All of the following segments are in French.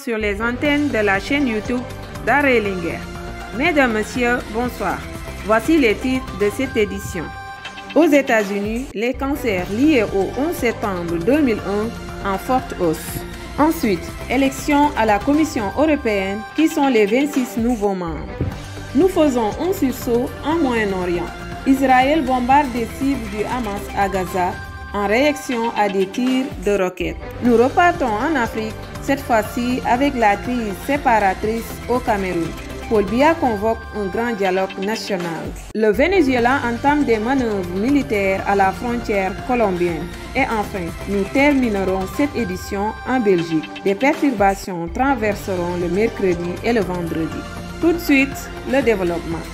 sur les antennes de la chaîne YouTube Dara Linguère. Mesdames, Messieurs, bonsoir. Voici les titres de cette édition. Aux États-Unis, les cancers liés au 11 septembre 2001 en forte hausse. Ensuite, élection à la Commission européenne qui sont les 26 nouveaux membres. Nous faisons un sursaut en Moyen-Orient. Israël bombarde des cibles du Hamas à Gaza en réaction à des tirs de roquettes. Nous repartons en Afrique, cette fois-ci avec la crise séparatrice au Cameroun. Paul Biya convoque un grand dialogue national. Le Venezuela entame des manœuvres militaires à la frontière colombienne. Et enfin, nous terminerons cette édition en Belgique. Des perturbations traverseront le mercredi et le vendredi. Tout de suite, le développement.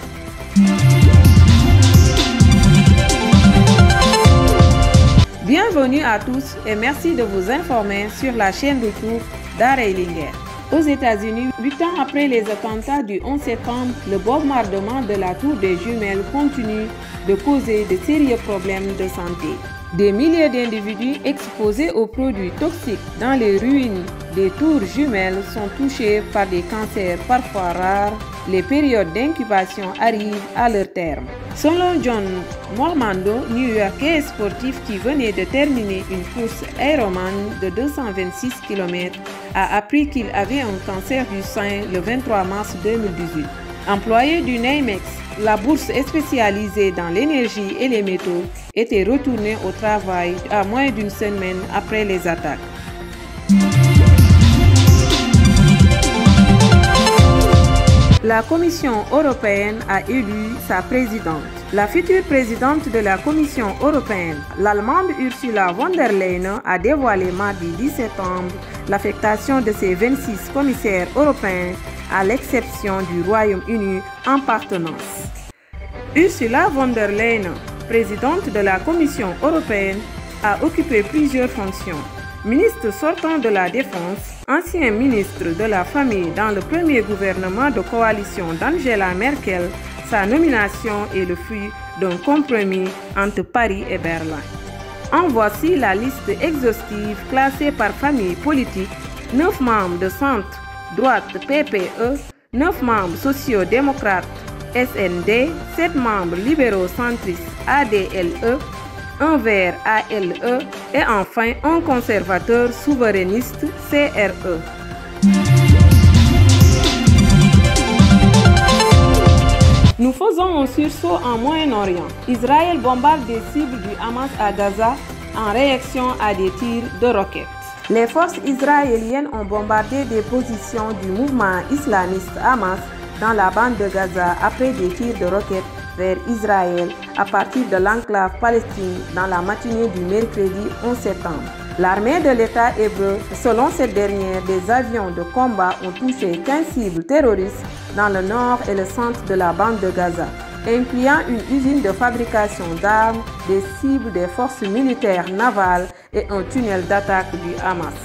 Bienvenue à tous et merci de vous informer sur la chaîne YouTube Dara Linguère. Aux États-Unis, 8 ans après les attentats du 11 septembre, le bombardement de la tour des jumelles continue de causer de sérieux problèmes de santé. Des milliers d'individus exposés aux produits toxiques dans les ruines des tours jumelles sont touchés par des cancers parfois rares. Les périodes d'incubation arrivent à leur terme. Selon John Mormando, New-Yorkais sportif qui venait de terminer une course Ironman de 226 km, a appris qu'il avait un cancer du sein le 23 mars 2018. Employé du NYMEX, la bourse spécialisée dans l'énergie et les métaux, était retourné au travail à moins d'une semaine après les attaques. La Commission européenne a élu sa présidente. La future présidente de la Commission européenne, l'Allemande Ursula von der Leyen, a dévoilé mardi 10 septembre l'affectation de ses 26 commissaires européens à l'exception du Royaume-Uni en partance. Ursula von der Leyen, présidente de la Commission européenne, a occupé plusieurs fonctions. Ministre sortant de la Défense, ancien ministre de la Famille dans le premier gouvernement de coalition d'Angela Merkel, sa nomination est le fruit d'un compromis entre Paris et Berlin. En voici la liste exhaustive classée par famille politique: 9 membres de centre droite PPE, 9 membres sociaux-démocrates SND, 7 membres libéraux centristes ADLE, un vert ALE et enfin un conservateur souverainiste CRE. Nous faisons un sursaut en Moyen-Orient. Israël bombarde des cibles du Hamas à Gaza en réaction à des tirs de roquettes. Les forces israéliennes ont bombardé des positions du mouvement islamiste Hamas dans la bande de Gaza après des tirs de roquettes vers Israël à partir de l'enclave palestine dans la matinée du mercredi 11 septembre. L'armée de l'État hébreu, selon cette dernière, des avions de combat ont touché 15 cibles terroristes dans le nord et le centre de la bande de Gaza, incluant une usine de fabrication d'armes, des cibles des forces militaires navales et un tunnel d'attaque du Hamas.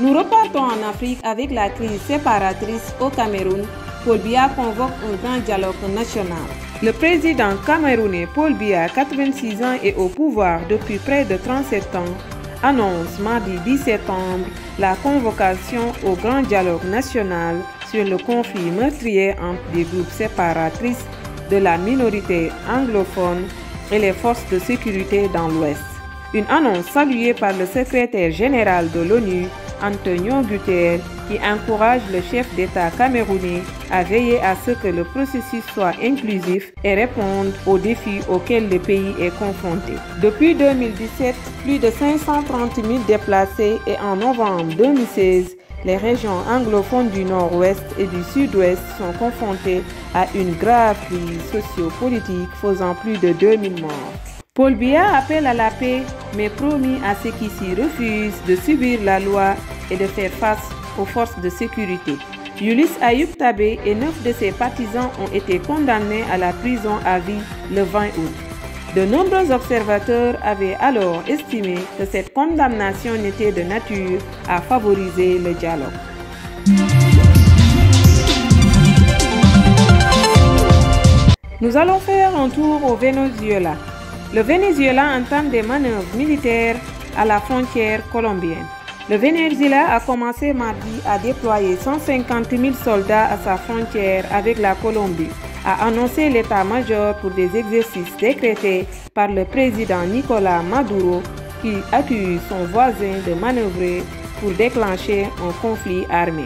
Nous repartons en Afrique avec la crise séparatrice au Cameroun. Paul Biya convoque un grand dialogue national. Le président camerounais Paul Biya, 86 ans et au pouvoir depuis près de 37 ans, annonce mardi 10 septembre la convocation au grand dialogue national sur le conflit meurtrier entre des groupes séparatistes de la minorité anglophone et les forces de sécurité dans l'Ouest. Une annonce saluée par le secrétaire général de l'ONU, Antonio Guterres, qui encourage le chef d'État camerounais à veiller à ce que le processus soit inclusif et réponde aux défis auxquels le pays est confronté. Depuis 2017, plus de 530 000 déplacés et en novembre 2016, les régions anglophones du Nord-Ouest et du Sud-Ouest sont confrontées à une grave crise socio-politique faisant plus de 2000 morts. Paul Biya appelle à la paix, mais promet à ceux qui s'y refusent de subir la loi et de faire face aux forces de sécurité. Yulis Ayoub Tabé et 9 de ses partisans ont été condamnés à la prison à vie le 20 août. De nombreux observateurs avaient alors estimé que cette condamnation n'était de nature à favoriser le dialogue. Nous allons faire un tour au Venezuela. Le Venezuela entame des manœuvres militaires à la frontière colombienne. Le Venezuela a commencé mardi à déployer 150 000 soldats à sa frontière avec la Colombie, a annoncé l'état-major pour des exercices décrétés par le président Nicolás Maduro, qui accuse son voisin de manœuvrer pour déclencher un conflit armé.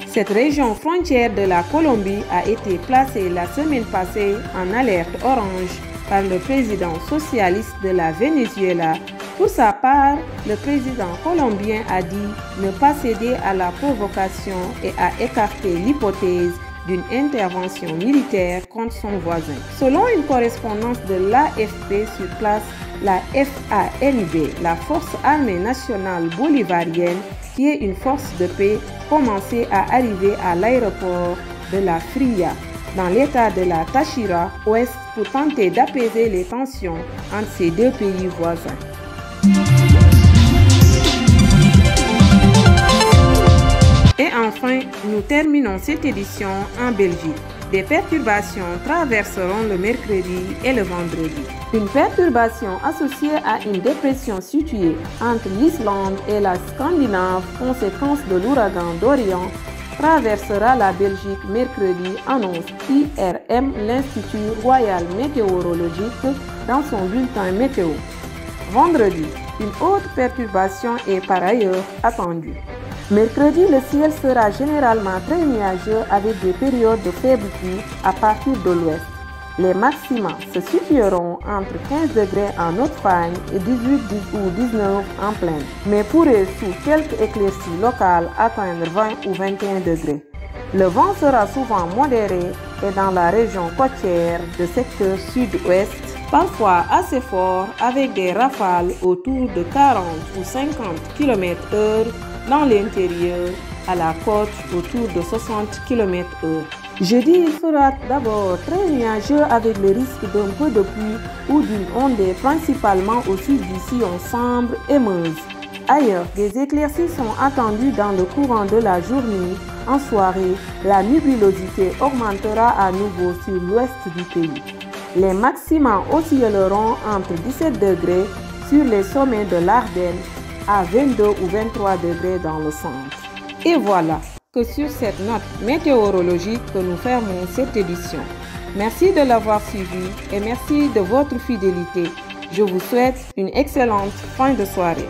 Cette région frontière de la Colombie a été placée la semaine passée en alerte orange par le président socialiste de la Venezuela. Pour sa part, le président colombien a dit ne pas céder à la provocation et a écarté l'hypothèse d'une intervention militaire contre son voisin. Selon une correspondance de l'AFP sur place, la FANB, la Force armée nationale bolivarienne, qui est une force de paix, commençait à arriver à l'aéroport de la Fria, dans l'état de la Táchira ouest, pour tenter d'apaiser les tensions entre ces deux pays voisins. Et enfin, nous terminons cette édition en Belgique. Des perturbations traverseront le mercredi et le vendredi. Une perturbation associée à une dépression située entre l'Islande et la Scandinave, conséquence de l'ouragan Dorian, traversera la Belgique mercredi, annonce IRM, l'Institut Royal Météorologique, dans son bulletin météo. Vendredi, une autre perturbation est par ailleurs attendue. Mercredi, le ciel sera généralement très nuageux avec des périodes de faibles pluies à partir de l'ouest. Les maxima se situeront entre 15 degrés en Haute-Fagne et 18 ou 19 en plaine, mais pourraient sous quelques éclaircies locales atteindre 20 ou 21 degrés. Le vent sera souvent modéré et dans la région côtière de secteur sud-ouest, parfois assez fort avec des rafales autour de 40 ou 50 km/h dans l'intérieur, à la côte autour de 60 km/h. Jeudi, il fera d'abord très nuageux avec le risque d'un peu de pluie ou d'une ondée principalement au sud du sillon Sambre et Meuse. Ailleurs, des éclaircies sont attendues dans le courant de la journée. En soirée, la nubulosité augmentera à nouveau sur l'ouest du pays. Les maxima oscilleront entre 17 degrés sur les sommets de l'Ardenne à 22 ou 23 degrés dans le centre. Et voilà que sur cette note météorologique que nous fermons cette édition. Merci de l'avoir suivi et merci de votre fidélité. Je vous souhaite une excellente fin de soirée.